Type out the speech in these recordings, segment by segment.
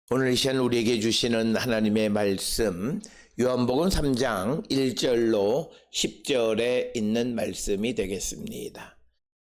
오늘 이 시간 우리에게 주시는 하나님의 말씀, 요한복음 3장 1절로 10절에 있는 말씀이 되겠습니다.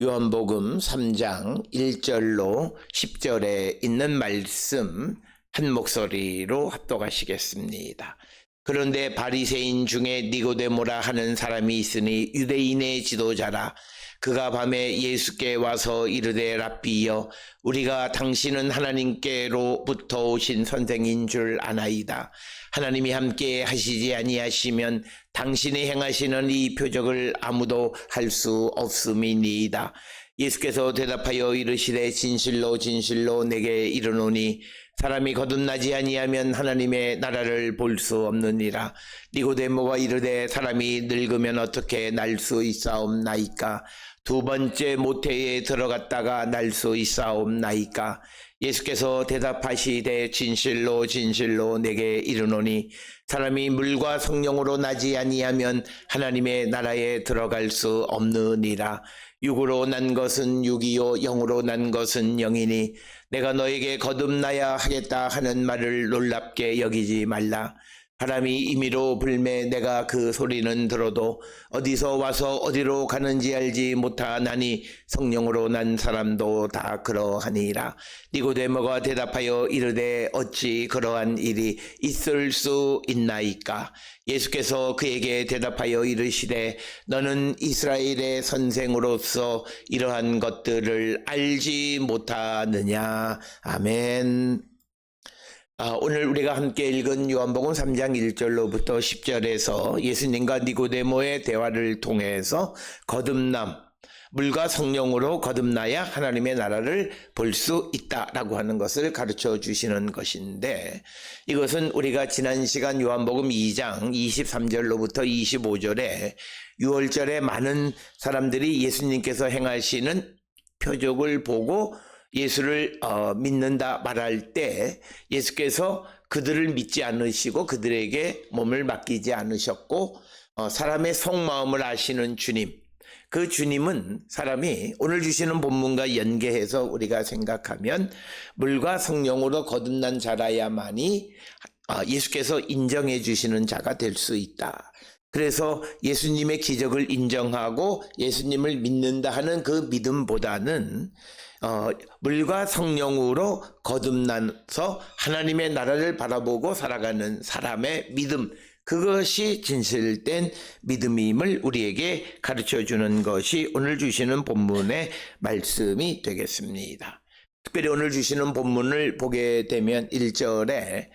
요한복음 3장 1절로 10절에 있는 말씀 한 목소리로 합독하시겠습니다. 그런데 바리새인 중에 니고데모라 하는 사람이 있으니 유대인의 지도자라. 그가 밤에 예수께 와서 이르되 랍비여, 우리가 당신은 하나님께로부터 오신 선생인 줄 아나이다. 하나님이 함께 하시지 아니하시면 당신이 행하시는 이 표적을 아무도 할 수 없음이니이다. 예수께서 대답하여 이르시되 진실로 진실로 내게 이르노니 사람이 거듭나지 아니하면 하나님의 나라를 볼 수 없느니라. 니고데모가 이르되 사람이 늙으면 어떻게 날 수 있사옵나이까? 두 번째 모태에 들어갔다가 날 수 있사옵나이까? 예수께서 대답하시되 진실로 진실로 내게 이르노니 사람이 물과 성령으로 나지 아니하면 하나님의 나라에 들어갈 수 없느니라. 육으로 난 것은 육이요 영으로 난 것은 영이니 내가 너에게 거듭나야 하겠다 하는 말을 놀랍게 여기지 말라. 바람이 임의로 불매 내가 그 소리는 들어도 어디서 와서 어디로 가는지 알지 못하나니 성령으로 난 사람도 다 그러하니라. 니고데모가 대답하여 이르되 어찌 그러한 일이 있을 수 있나이까? 예수께서 그에게 대답하여 이르시되 너는 이스라엘의 선생으로서 이러한 것들을 알지 못하느냐. 아멘. 오늘 우리가 함께 읽은 요한복음 3장 1절로부터 10절에서 예수님과 니고데모의 대화를 통해서 거듭남, 물과 성령으로 거듭나야 하나님의 나라를 볼 수 있다라고 하는 것을 가르쳐 주시는 것인데, 이것은 우리가 지난 시간 요한복음 2장 23절로부터 25절에 6월절에 많은 사람들이 예수님께서 행하시는 표적을 보고 예수를 믿는다 말할 때 예수께서 그들을 믿지 않으시고 그들에게 몸을 맡기지 않으셨고 사람의 속마음을 아시는 주님, 그 주님은 사람이 오늘 주시는 본문과 연계해서 우리가 생각하면 물과 성령으로 거듭난 자라야만이 예수께서 인정해 주시는 자가 될 수 있다. 그래서 예수님의 기적을 인정하고 예수님을 믿는다 하는 그 믿음보다는 물과 성령으로 거듭나서 하나님의 나라를 바라보고 살아가는 사람의 믿음, 그것이 진실된 믿음임을 우리에게 가르쳐주는 것이 오늘 주시는 본문의 말씀이 되겠습니다. 특별히 오늘 주시는 본문을 보게 되면 1절에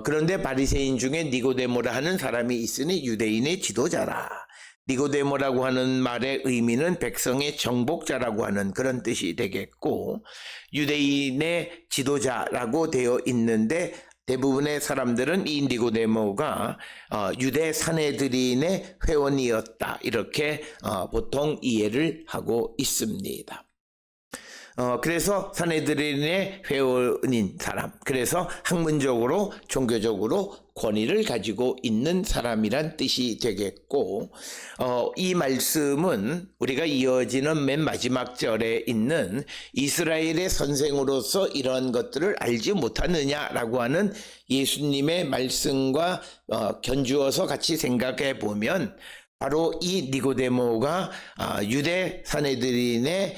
그런데 바리새인 중에 니고데모라 하는 사람이 있으니 유대인의 지도자라. 니고데모라고 하는 말의 의미는 백성의 정복자라고 하는 그런 뜻이 되겠고, 유대인의 지도자라고 되어 있는데 대부분의 사람들은 이 니고데모가 유대 사내들인의 회원이었다, 이렇게 보통 이해를 하고 있습니다. 그래서 사내들인의 회원인 사람, 그래서 학문적으로 종교적으로 권위를 가지고 있는 사람이란 뜻이 되겠고, 이 말씀은 우리가 이어지는 맨 마지막 절에 있는 이스라엘의 선생으로서 이러한 것들을 알지 못하느냐라고 하는 예수님의 말씀과 견주어서 같이 생각해 보면 바로 이 니고데모가 유대 사내들인의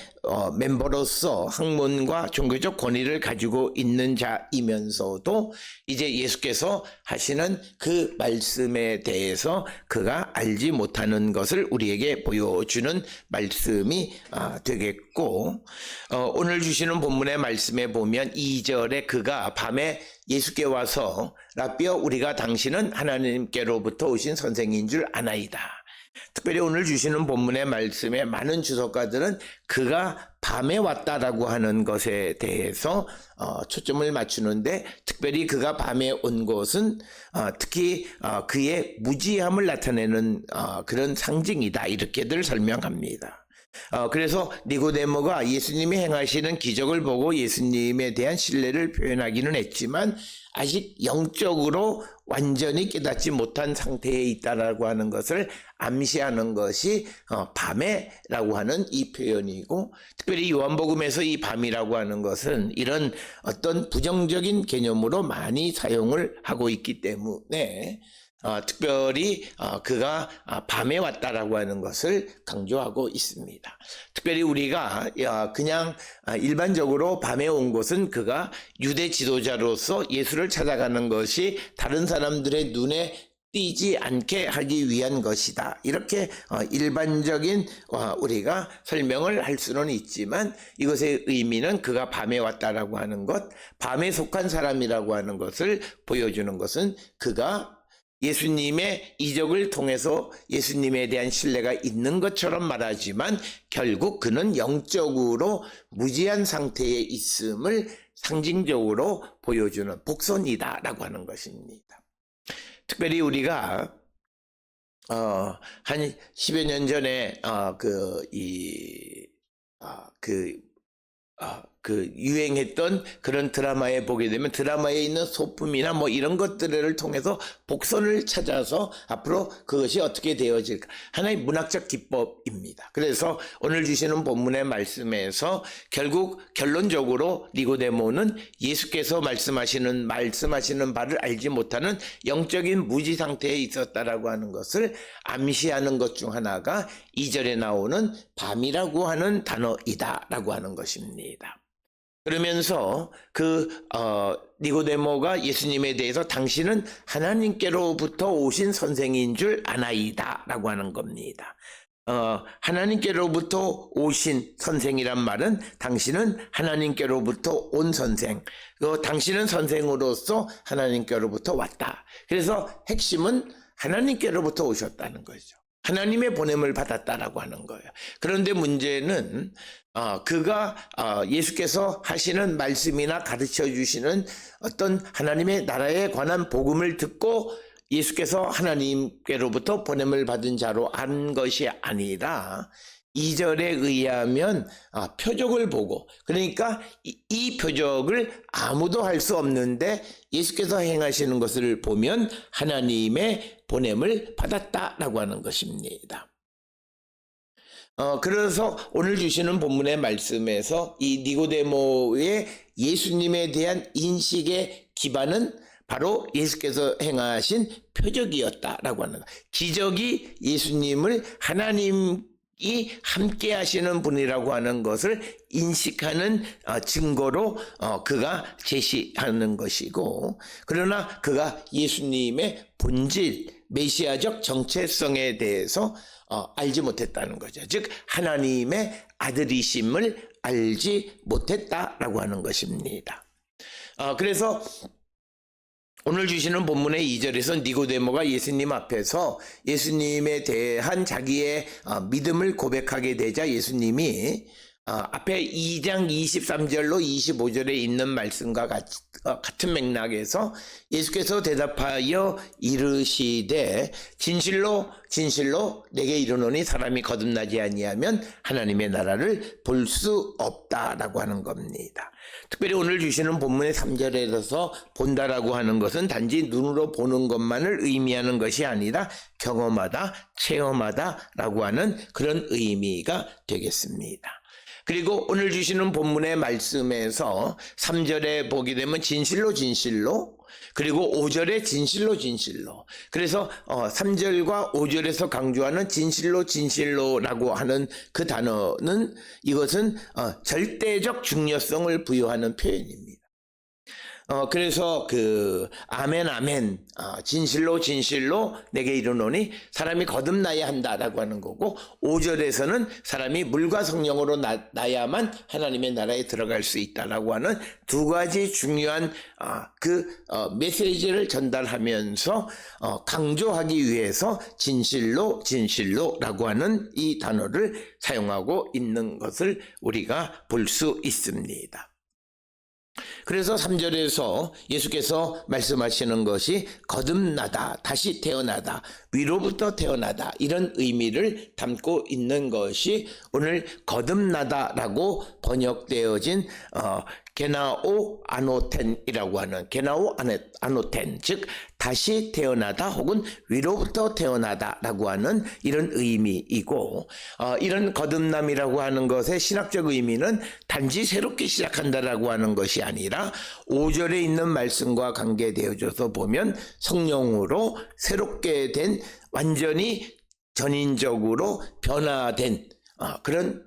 멤버로서 학문과 종교적 권위를 가지고 있는 자이면서도 이제 예수께서 하시는 그 말씀에 대해서 그가 알지 못하는 것을 우리에게 보여주는 말씀이 되겠고, 오늘 주시는 본문의 말씀에 보면 2절에 그가 밤에 예수께 와서 랍비여, 우리가 당신은 하나님께로부터 오신 선생인 줄 아나이다. 특별히 오늘 주시는 본문의 말씀에 많은 주석가들은 그가 밤에 왔다라고 하는 것에 대해서 초점을 맞추는데, 특별히 그가 밤에 온 것은 특히 그의 무지함을 나타내는 그런 상징이다, 이렇게들 설명합니다. 그래서 니고데모가 예수님이 행하시는 기적을 보고 예수님에 대한 신뢰를 표현하기는 했지만 아직 영적으로 완전히 깨닫지 못한 상태에 있다라고 하는 것을 암시하는 것이 밤에라고 하는 이 표현이고, 특별히 요한복음에서 이 밤이라고 하는 것은 이런 어떤 부정적인 개념으로 많이 사용을 하고 있기 때문에 특별히 그가 밤에 왔다라고 하는 것을 강조하고 있습니다. 특별히 우리가 그냥 일반적으로 밤에 온 것은 그가 유대 지도자로서 예수를 찾아가는 것이 다른 사람들의 눈에 띄지 않게 하기 위한 것이다, 이렇게 일반적인 우리가 설명을 할 수는 있지만, 이것의 의미는 그가 밤에 왔다라고 하는 것, 밤에 속한 사람이라고 하는 것을 보여주는 것은 그가 예수님의 이적을 통해서 예수님에 대한 신뢰가 있는 것처럼 말하지만 결국 그는 영적으로 무지한 상태에 있음을 상징적으로 보여주는 복선이다라고 하는 것입니다. 특별히 우리가 한 10여 년 전에 유행했던 그런 드라마에 보게 되면 드라마에 있는 소품이나 뭐 이런 것들을 통해서 복선을 찾아서 앞으로 그것이 어떻게 되어질까, 하나의 문학적 기법입니다. 그래서 오늘 주시는 본문의 말씀에서 결국 결론적으로 니고데모는 예수께서 말씀하시는 바를 알지 못하는 영적인 무지 상태에 있었다라고 하는 것을 암시하는 것 중 하나가 2절에 나오는 밤이라고 하는 단어이다라고 하는 것입니다. 그러면서 니고데모가 예수님에 대해서 당신은 하나님께로부터 오신 선생인 줄 아나이다 라고 하는 겁니다. 하나님께로부터 오신 선생이란 말은 당신은 하나님께로부터 온 선생, 당신은 선생으로서 하나님께로부터 왔다. 그래서 핵심은 하나님께로부터 오셨다는 거죠. 하나님의 보냄을 받았다라고 하는 거예요. 그런데 문제는 그가 예수께서 하시는 말씀이나 가르쳐 주시는 어떤 하나님의 나라에 관한 복음을 듣고 예수께서 하나님께로부터 보냄을 받은 자로 한 것이 아니라 2절에 의하면 표적을 보고, 그러니까 이 표적을 아무도 할 수 없는데 예수께서 행하시는 것을 보면 하나님의 보냄을 받았다라고 하는 것입니다. 그래서 오늘 주시는 본문의 말씀에서 이 니고데모의 예수님에 대한 인식의 기반은 바로 예수께서 행하신 표적이었다라고 하는, 기적이 예수님을 하나님이 함께 하시는 분이라고 하는 것을 인식하는 증거로 그가 제시하는 것이고, 그러나 그가 예수님의 본질, 메시아적 정체성에 대해서 알지 못했다는 거죠. 즉 하나님의 아들이심을 알지 못했다라고 하는 것입니다. 그래서 오늘 주시는 본문의 2절에서 니고데모가 예수님 앞에서 예수님에 대한 자기의 믿음을 고백하게 되자 예수님이 앞에 2장 23절로 25절에 있는 말씀과 같은 맥락에서 예수께서 대답하여 이르시되 진실로 진실로 내게 이르노니 사람이 거듭나지 아니하면 하나님의 나라를 볼 수 없다라고 하는 겁니다. 특별히 오늘 주시는 본문의 3절에서 본다라고 하는 것은 단지 눈으로 보는 것만을 의미하는 것이 아니라 경험하다, 체험하다라고 하는 그런 의미가 되겠습니다. 그리고 오늘 주시는 본문의 말씀에서 3절에 보게 되면 진실로 진실로, 그리고 5절에 진실로 진실로, 그래서 3절과 5절에서 강조하는 진실로 진실로라고 하는 그 단어는 이것은 절대적 중요성을 부여하는 표현입니다. 그래서 아멘 아멘, 진실로 진실로 내게 이르노니 사람이 거듭나야 한다라고 하는 거고, 5절에서는 사람이 물과 성령으로 나야만 하나님의 나라에 들어갈 수 있다라고 하는 두 가지 중요한 메시지를 전달하면서 강조하기 위해서 진실로 진실로라고 하는 이 단어를 사용하고 있는 것을 우리가 볼 수 있습니다. 그래서 3절에서 예수께서 말씀하시는 것이 거듭나다, 다시 태어나다, 위로부터 태어나다, 이런 의미를 담고 있는 것이 오늘 거듭나다라고 번역되어진 게나오 아노텐이라고 하는, 게나오 아노텐, 즉 다시 태어나다 혹은 위로부터 태어나다라고 하는 이런 의미이고, 이런 거듭남이라고 하는 것의 신학적 의미는 단지 새롭게 시작한다라고 하는 것이 아니라 5절에 있는 말씀과 관계되어져서 보면 성령으로 새롭게 된, 완전히 전인적으로 변화된 그런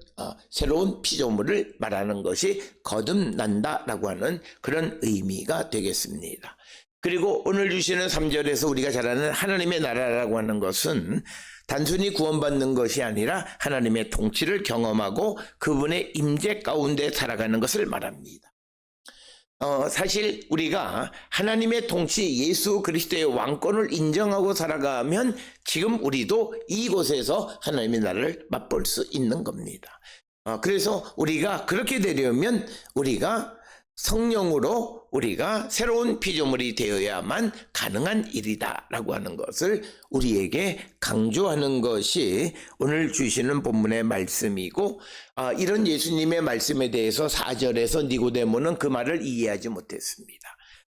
새로운 피조물을 말하는 것이 거듭난다라고 하는 그런 의미가 되겠습니다. 그리고 오늘 주시는 3절에서 우리가 잘 아는 하나님의 나라라고 하는 것은 단순히 구원받는 것이 아니라 하나님의 통치를 경험하고 그분의 임재 가운데 살아가는 것을 말합니다. 사실 우리가 하나님의 통치, 예수 그리스도의 왕권을 인정하고 살아가면 지금 우리도 이곳에서 하나님의 나라를 맛볼 수 있는 겁니다. 그래서 우리가 그렇게 되려면 우리가 성령으로 우리가 새로운 피조물이 되어야만 가능한 일이다라고 하는 것을 우리에게 강조하는 것이 오늘 주시는 본문의 말씀이고, 이런 예수님의 말씀에 대해서 4절에서 니고데모는 그 말을 이해하지 못했습니다.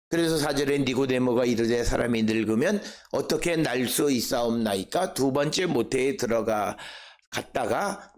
그래서 4절에 니고데모가 이르되 사람이 늙으면 어떻게 날 수 있사옵나이까? 두 번째 모태에 갔다가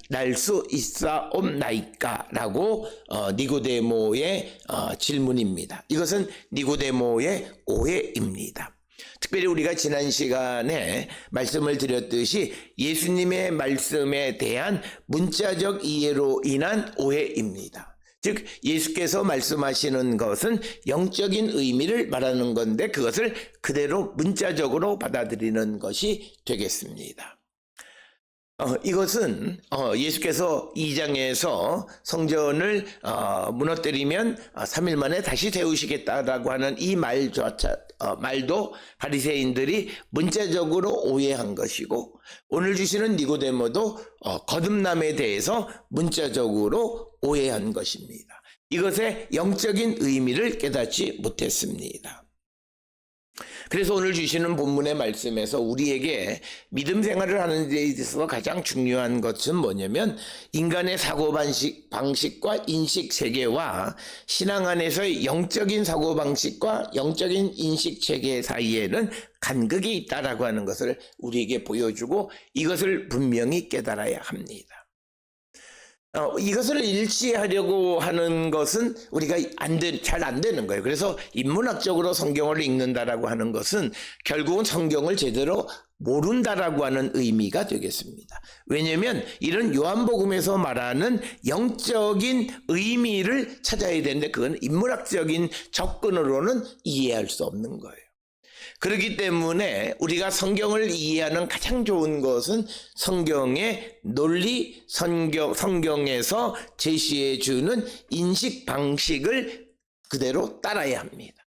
날 수 있사옵나이까? 라고 니고데모의 질문입니다. 이것은 니고데모의 오해입니다. 특별히 우리가 지난 시간에 말씀을 드렸듯이 예수님의 말씀에 대한 문자적 이해로 인한 오해입니다. 즉 예수께서 말씀하시는 것은 영적인 의미를 말하는 건데 그것을 그대로 문자적으로 받아들이는 것이 되겠습니다. 이것은 예수께서 2장에서 성전을 무너뜨리면 3일 만에 다시 세우시겠다라고 하는 이 말도 바리새인들이 문자적으로 오해한 것이고, 오늘 주시는 니고데모도 거듭남에 대해서 문자적으로 오해한 것입니다. 이것의 영적인 의미를 깨닫지 못했습니다. 그래서 오늘 주시는 본문의 말씀에서 우리에게 믿음 생활을 하는 데 있어서 가장 중요한 것은 뭐냐면 인간의 사고방식과 인식 체계와 신앙 안에서의 영적인 사고방식과 영적인 인식 체계 사이에는 간극이 있다라고 하는 것을 우리에게 보여주고 이것을 분명히 깨달아야 합니다. 이것을 일치하려고 하는 것은 우리가 잘 안 되는 거예요. 그래서 인문학적으로 성경을 읽는다라고 하는 것은 결국은 성경을 제대로 모른다라고 하는 의미가 되겠습니다. 왜냐하면 이런 요한복음에서 말하는 영적인 의미를 찾아야 되는데 그건 인문학적인 접근으로는 이해할 수 없는 거예요. 그렇기 때문에 우리가 성경을 이해하는 가장 좋은 것은 성경의 논리, 성경에서 제시해 주는 인식 방식을 그대로 따라야 합니다.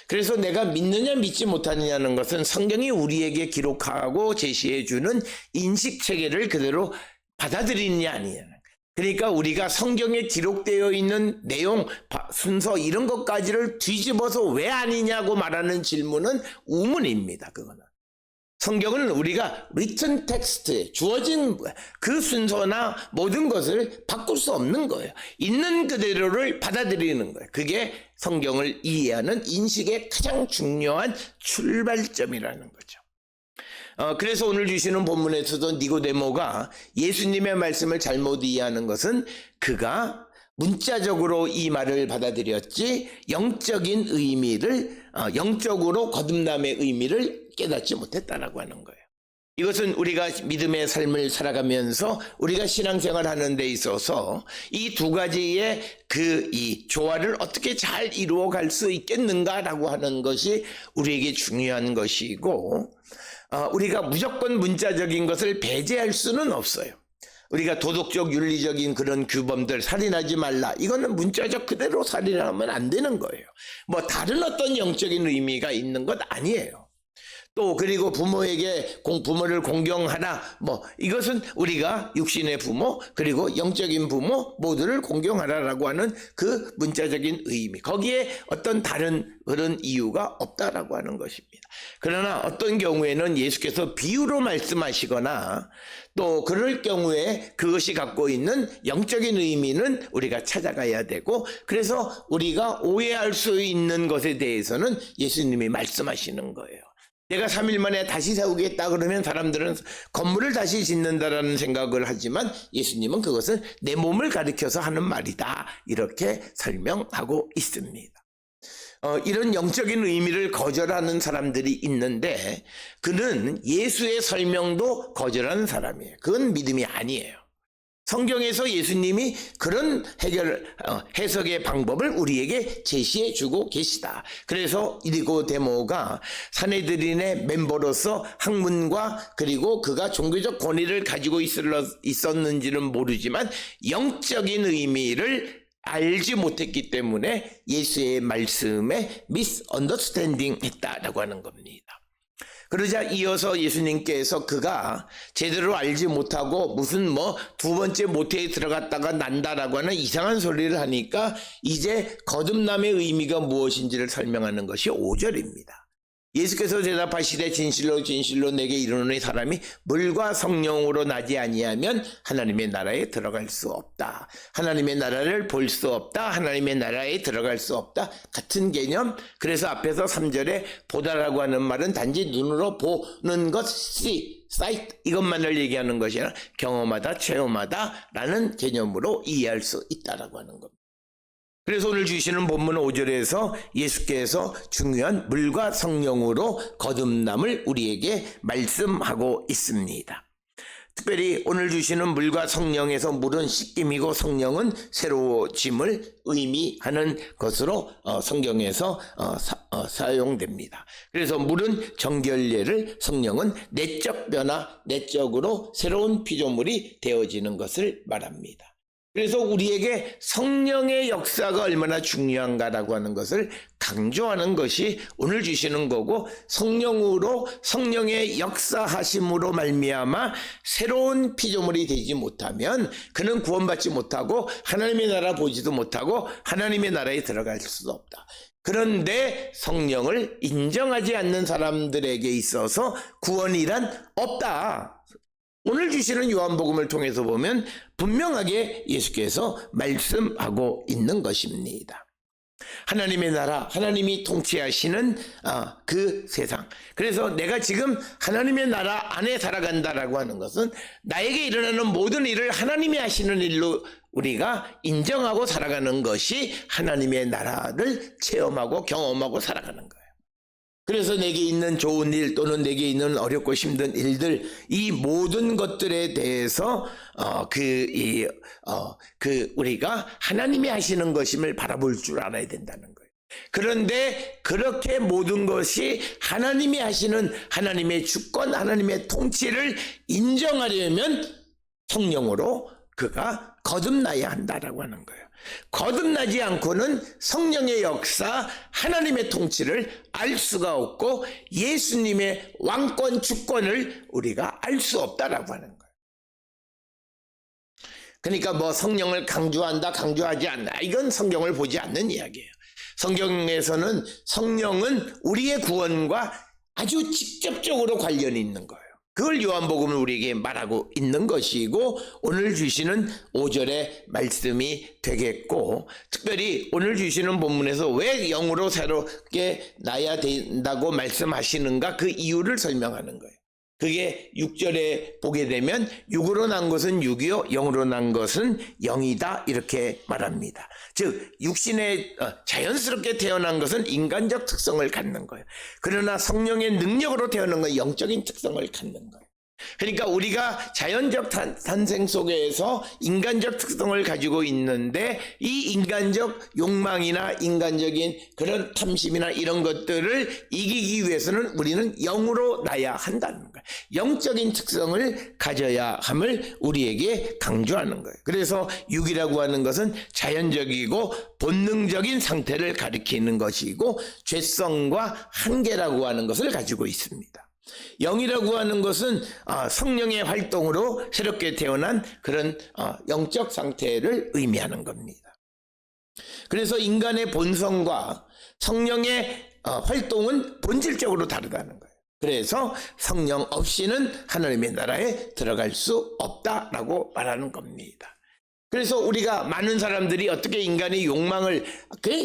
그래서 내가 믿느냐 믿지 못하느냐는 것은 성경이 우리에게 기록하고 제시해 주는 인식 체계를 그대로 받아들이느냐 아니냐. 그러니까 우리가 성경에 기록되어 있는 내용, 순서 이런 것까지를 뒤집어서 왜 아니냐고 말하는 질문은 우문입니다. 그거는. 성경은 우리가 written text에 주어진 그 순서나 모든 것을 바꿀 수 없는 거예요. 있는 그대로를 받아들이는 거예요. 그게 성경을 이해하는 인식의 가장 중요한 출발점이라는 거죠. 그래서 오늘 주시는 본문에서도 니고데모가 예수님의 말씀을 잘못 이해하는 것은 그가 문자적으로 이 말을 받아들였지 영적인 의미를, 영적으로 거듭남의 의미를 깨닫지 못했다라고 하는 거예요. 이것은 우리가 믿음의 삶을 살아가면서 우리가 신앙생활 하는 데 있어서 이 두 가지의 이 조화를 어떻게 잘 이루어 갈 수 있겠는가라고 하는 것이 우리에게 중요한 것이고, 우리가 무조건 문자적인 것을 배제할 수는 없어요. 우리가 도덕적 윤리적인 그런 규범들, 살인하지 말라, 이거는 문자적 그대로 살인하면 안 되는 거예요. 뭐 다른 어떤 영적인 의미가 있는 것 아니에요. 또 그리고 부모에게 부모를 공경하라. 뭐 이것은 우리가 육신의 부모 그리고 영적인 부모 모두를 공경하라라고 하는 그 문자적인 의미. 거기에 어떤 다른 그런 이유가 없다라고 하는 것입니다. 그러나 어떤 경우에는 예수께서 비유로 말씀하시거나 또 그럴 경우에 그것이 갖고 있는 영적인 의미는 우리가 찾아가야 되고, 그래서 우리가 오해할 수 있는 것에 대해서는 예수님이 말씀하시는 거예요. 내가 3일 만에 다시 세우겠다 그러면 사람들은 건물을 다시 짓는다라는 생각을 하지만 예수님은 그것은 내 몸을 가리켜서 하는 말이다 이렇게 설명하고 있습니다. 이런 영적인 의미를 거절하는 사람들이 있는데 그는 예수의 설명도 거절하는 사람이에요. 그건 믿음이 아니에요. 성경에서 예수님이 그런 해석의 방법을 우리에게 제시해 주고 계시다. 그래서 니고데모가 산헤드린의 멤버로서 학문과 그리고 그가 종교적 권위를 가지고 있었는지는 모르지만 영적인 의미를 알지 못했기 때문에 예수의 말씀에 미스언더스탠딩 했다라고 하는 겁니다. 그러자 이어서 예수님께서 그가 제대로 알지 못하고 무슨 두 번째 모태에 들어갔다가 난다라고 하는 이상한 소리를 하니까 이제 거듭남의 의미가 무엇인지를 설명하는 것이 5절입니다. 예수께서 대답하시되 진실로 진실로 내게 이르노니 사람이 물과 성령으로 나지 아니하면 하나님의 나라에 들어갈 수 없다. 하나님의 나라를 볼 수 없다. 하나님의 나라에 들어갈 수 없다. 같은 개념. 그래서 앞에서 3절에 보다라고 하는 말은 단지 눈으로 보는 것, 사이트 이것만을 얘기하는 것이 아니라 경험하다, 체험하다 라는 개념으로 이해할 수 있다라고 하는 겁니다. 그래서 오늘 주시는 본문 5절에서 예수께서 중요한 물과 성령으로 거듭남을 우리에게 말씀하고 있습니다. 특별히 오늘 주시는 물과 성령에서 물은 씻김이고 성령은 새로워짐을 의미하는 것으로 성경에서 사용됩니다. 그래서 물은 정결례를, 성령은 내적 변화, 내적으로 새로운 피조물이 되어지는 것을 말합니다. 그래서 우리에게 성령의 역사가 얼마나 중요한가라고 하는 것을 강조하는 것이 오늘 주시는 거고, 성령으로 성령의 역사하심으로 말미암아 새로운 피조물이 되지 못하면 그는 구원받지 못하고 하나님의 나라 보지도 못하고 하나님의 나라에 들어갈 수도 없다. 그런데 성령을 인정하지 않는 사람들에게 있어서 구원이란 없다. 오늘 주시는 요한복음을 통해서 보면 분명하게 예수께서 말씀하고 있는 것입니다. 하나님의 나라, 하나님이 통치하시는 그 세상. 그래서 내가 지금 하나님의 나라 안에 살아간다라고 하는 것은 나에게 일어나는 모든 일을 하나님이 하시는 일로 우리가 인정하고 살아가는 것이 하나님의 나라를 체험하고 경험하고 살아가는 거예요. 그래서 내게 있는 좋은 일 또는 내게 있는 어렵고 힘든 일들, 이 모든 것들에 대해서 우리가 하나님이 하시는 것임을 바라볼 줄 알아야 된다는 거예요. 그런데 그렇게 모든 것이 하나님이 하시는 하나님의 주권, 하나님의 통치를 인정하려면 성령으로 그가 거듭나야 한다라고 하는 거예요. 거듭나지 않고는 성령의 역사, 하나님의 통치를 알 수가 없고 예수님의 왕권, 주권을 우리가 알 수 없다라고 하는 거예요. 그러니까 성령을 강조한다, 강조하지 않나, 이건 성경을 보지 않는 이야기예요. 성경에서는 성령은 우리의 구원과 아주 직접적으로 관련이 있는 거예요. 그걸 요한복음을 우리에게 말하고 있는 것이고 오늘 주시는 5절의 말씀이 되겠고, 특별히 오늘 주시는 본문에서 왜 영으로 새롭게 나야 된다고 말씀하시는가 그 이유를 설명하는 거예요. 그게 6절에 보게 되면 육으로 난 것은 육이요 영으로 난 것은 영이다 이렇게 말합니다. 즉 육신에 자연스럽게 태어난 것은 인간적 특성을 갖는 거예요. 그러나 성령의 능력으로 태어난 건 영적인 특성을 갖는 거예요. 그러니까 우리가 자연적 탄생 속에서 인간적 특성을 가지고 있는데 이 인간적 욕망이나 인간적인 그런 탐심이나 이런 것들을 이기기 위해서는 우리는 영으로 나야 한다는 거예요. 영적인 특성을 가져야 함을 우리에게 강조하는 거예요. 그래서 육이라고 하는 것은 자연적이고 본능적인 상태를 가리키는 것이고 죄성과 한계라고 하는 것을 가지고 있습니다. 영이라고 하는 것은 성령의 활동으로 새롭게 태어난 그런 영적 상태를 의미하는 겁니다. 그래서 인간의 본성과 성령의 활동은 본질적으로 다르다는 거예요. 그래서 성령 없이는 하나님의 나라에 들어갈 수 없다라고 말하는 겁니다. 그래서 우리가 많은 사람들이 어떻게 인간의 욕망을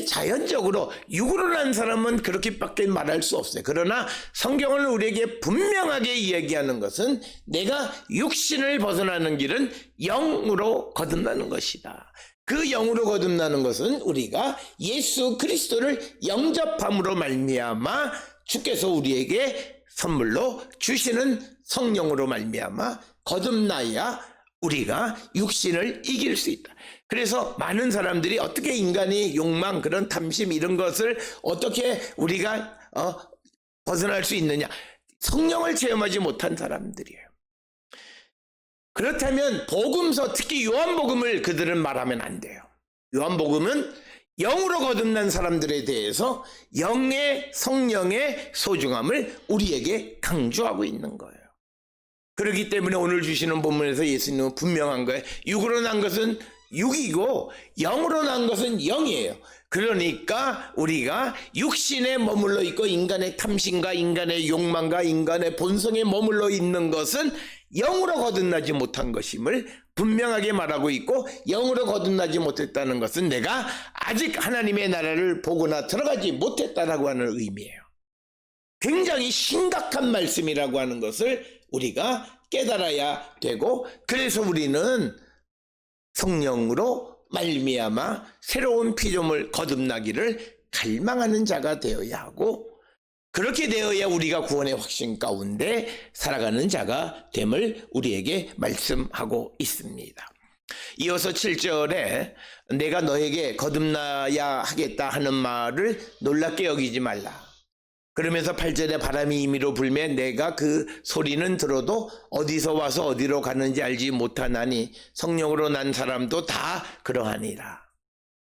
자연적으로 육으로 난 사람은 그렇게밖에 말할 수 없어요. 그러나 성경은 우리에게 분명하게 이야기하는 것은 내가 육신을 벗어나는 길은 영으로 거듭나는 것이다. 그 영으로 거듭나는 것은 우리가 예수 그리스도를 영접함으로 말미암아 주께서 우리에게 선물로 주시는 성령으로 말미암아 거듭나야 우리가 육신을 이길 수 있다. 그래서 많은 사람들이 어떻게 인간의 욕망, 그런 탐심 이런 것을 어떻게 우리가 벗어날 수 있느냐. 성령을 체험하지 못한 사람들이에요. 그렇다면 복음서, 특히 요한복음을 그들은 말하면 안 돼요. 요한복음은 영으로 거듭난 사람들에 대해서 영의 성령의 소중함을 우리에게 강조하고 있는 거예요. 그렇기 때문에 오늘 주시는 본문에서 예수님은 분명한 거예요. 육으로 난 것은 육이고 영으로 난 것은 영이에요. 그러니까 우리가 육신에 머물러 있고 인간의 탐심과 인간의 욕망과 인간의 본성에 머물러 있는 것은 영으로 거듭나지 못한 것임을 분명하게 말하고 있고, 영으로 거듭나지 못했다는 것은 내가 아직 하나님의 나라를 보거나 들어가지 못했다라고 하는 의미예요. 굉장히 심각한 말씀이라고 하는 것을 우리가 깨달아야 되고, 그래서 우리는 성령으로 말미암아 새로운 피조물 거듭나기를 갈망하는 자가 되어야 하고, 그렇게 되어야 우리가 구원의 확신 가운데 살아가는 자가 됨을 우리에게 말씀하고 있습니다. 이어서 7절에 내가 너에게 거듭나야 하겠다 하는 말을 놀랍게 여기지 말라. 그러면서 8절에 바람이 임의로 불매 내가 그 소리는 들어도 어디서 와서 어디로 가는지 알지 못하나니 성령으로 난 사람도 다 그러하니라.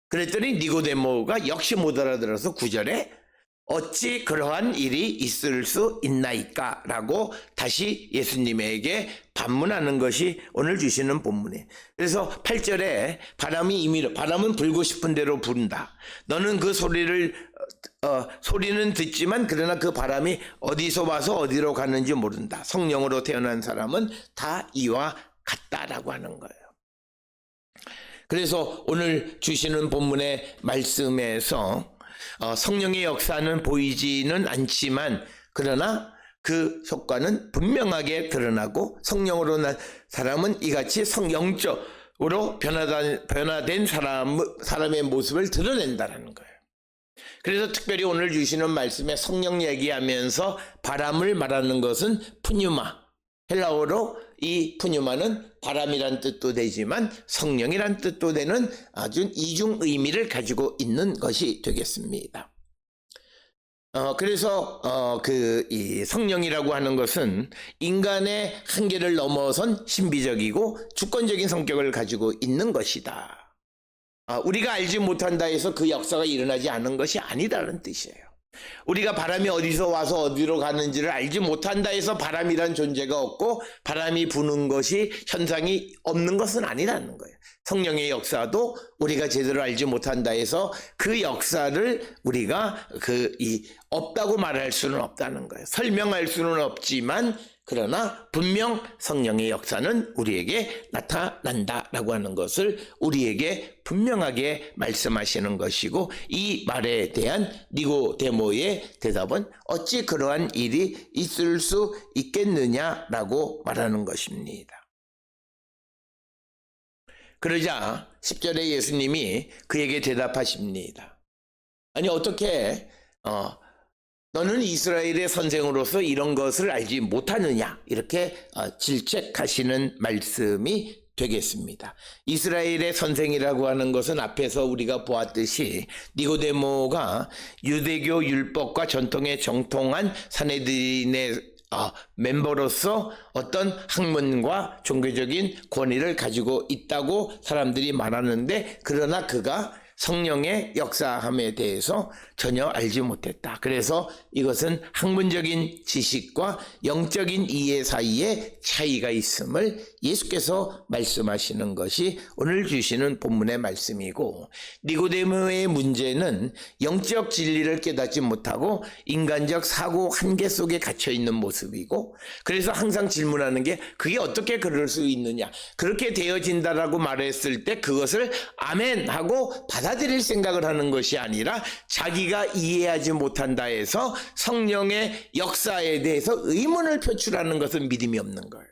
그랬더니 니고데모가 역시 못 알아들어서 9절에 어찌 그러한 일이 있을 수 있나이까? 라고 다시 예수님에게 반문하는 것이 오늘 주시는 본문이에요. 그래서 8절에 바람이 임의로, 바람은 불고 싶은 대로 부른다. 너는 그 소리는 듣지만 그러나 그 바람이 어디서 와서 어디로 가는지 모른다. 성령으로 태어난 사람은 다 이와 같다라고 하는 거예요. 그래서 오늘 주시는 본문의 말씀에서 성령의 역사는 보이지는 않지만 그러나 그 효과는 분명하게 드러나고, 성령으로 난 사람은 이같이 성영적으로 변화된 사람의 모습을 드러낸다는 거예요. 그래서 특별히 오늘 주시는 말씀에 성령 얘기하면서 바람을 말하는 것은 푸뉴마, 헬라어로 이 푸뉴마는 바람이란 뜻도 되지만 성령이란 뜻도 되는 아주 이중 의미를 가지고 있는 것이 되겠습니다. 그래서 이 성령이라고 하는 것은 인간의 한계를 넘어선 신비적이고 주권적인 성격을 가지고 있는 것이다. 우리가 알지 못한다 해서 그 역사가 일어나지 않은 것이 아니다라는 뜻이에요. 우리가 바람이 어디서 와서 어디로 가는지를 알지 못한다 해서 바람이란 존재가 없고 바람이 부는 것이 현상이 없는 것은 아니라는 거예요. 성령의 역사도 우리가 제대로 알지 못한다 해서 그 역사를 우리가 없다고 말할 수는 없다는 거예요. 설명할 수는 없지만 그러나 분명 성령의 역사는 우리에게 나타난다라고 하는 것을 우리에게 분명하게 말씀하시는 것이고, 이 말에 대한 니고데모의 대답은 어찌 그러한 일이 있을 수 있겠느냐라고 말하는 것입니다. 그러자 10절에 예수님이 그에게 대답하십니다. 아니 어떻게 너는 이스라엘의 선생으로서 이런 것을 알지 못하느냐, 이렇게 질책하시는 말씀이 되겠습니다. 이스라엘의 선생이라고 하는 것은 앞에서 우리가 보았듯이 니고데모가 유대교 율법과 전통에 정통한 사내들인의 멤버로서 어떤 학문과 종교적인 권위를 가지고 있다고 사람들이 말하는데, 그러나 그가 성령의 역사함에 대해서 전혀 알지 못했다. 그래서 이것은 학문적인 지식과 영적인 이해 사이에 차이가 있음을 예수께서 말씀하시는 것이 오늘 주시는 본문의 말씀이고, 니고데모의 문제는 영적 진리를 깨닫지 못하고 인간적 사고 한계 속에 갇혀 있는 모습이고, 그래서 항상 질문하는 게 그게 어떻게 그럴 수 있느냐, 그렇게 되어진다라고 말했을 때 그것을 아멘 하고 받아들일 생각을 하는 것이 아니라 자기가 이해하지 못한다 해서 성령의 역사에 대해서 의문을 표출하는 것은 믿음이 없는 거예요.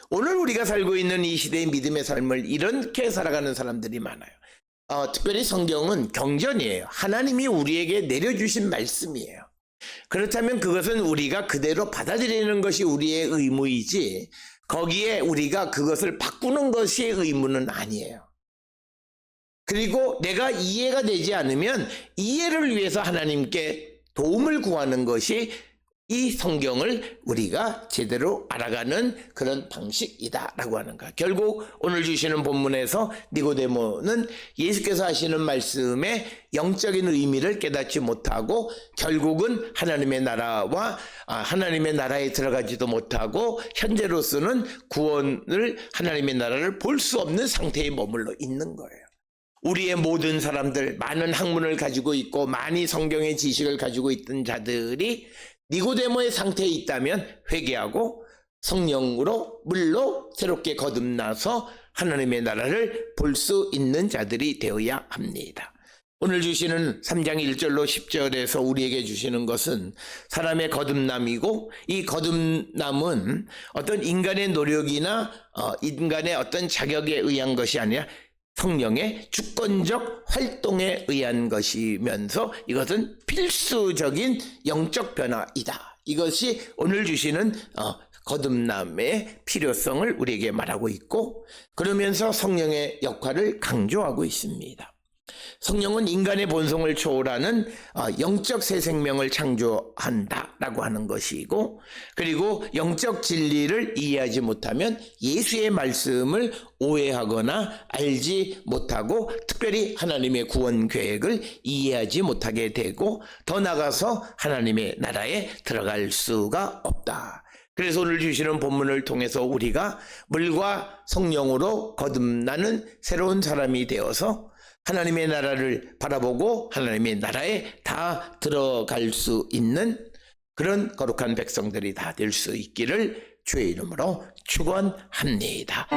오늘 우리가 살고 있는 이 시대의 믿음의 삶을 이렇게 살아가는 사람들이 많아요. 특별히 성경은 경전이에요. 하나님이 우리에게 내려주신 말씀이에요. 그렇다면 그것은 우리가 그대로 받아들이는 것이 우리의 의무이지, 거기에 우리가 그것을 바꾸는 것이 의무는 아니에요. 그리고 내가 이해가 되지 않으면 이해를 위해서 하나님께 도움을 구하는 것이 이 성경을 우리가 제대로 알아가는 그런 방식이다라고 하는 거야. 결국 오늘 주시는 본문에서 니고데모는 예수께서 하시는 말씀의 영적인 의미를 깨닫지 못하고 결국은 하나님의 나라와 하나님의 나라에 들어가지도 못하고 현재로서는 구원을, 하나님의 나라를 볼 수 없는 상태에 머물러 있는 거예요. 우리의 모든 사람들, 많은 학문을 가지고 있고 많이 성경의 지식을 가지고 있던 자들이 니고데모의 상태에 있다면 회개하고 성령으로 물로 새롭게 거듭나서 하나님의 나라를 볼 수 있는 자들이 되어야 합니다. 오늘 주시는 3장 1절로 10절에서 우리에게 주시는 것은 사람의 거듭남이고, 이 거듭남은 어떤 인간의 노력이나 인간의 어떤 자격에 의한 것이 아니라 성령의 주권적 활동에 의한 것이면서 이것은 필수적인 영적 변화이다. 이것이 오늘 주시는 거듭남의 필요성을 우리에게 말하고 있고, 그러면서 성령의 역할을 강조하고 있습니다. 성령은 인간의 본성을 초월하는 영적 새 생명을 창조한다라고 하는 것이고, 그리고 영적 진리를 이해하지 못하면 예수의 말씀을 오해하거나 알지 못하고 특별히 하나님의 구원 계획을 이해하지 못하게 되고, 더 나아가서 하나님의 나라에 들어갈 수가 없다. 그래서 오늘 주시는 본문을 통해서 우리가 물과 성령으로 거듭나는 새로운 사람이 되어서 하나님의 나라를 바라보고 하나님의 나라에 다 들어갈 수 있는 그런 거룩한 백성들이 다 될 수 있기를 주의 이름으로 축원합니다.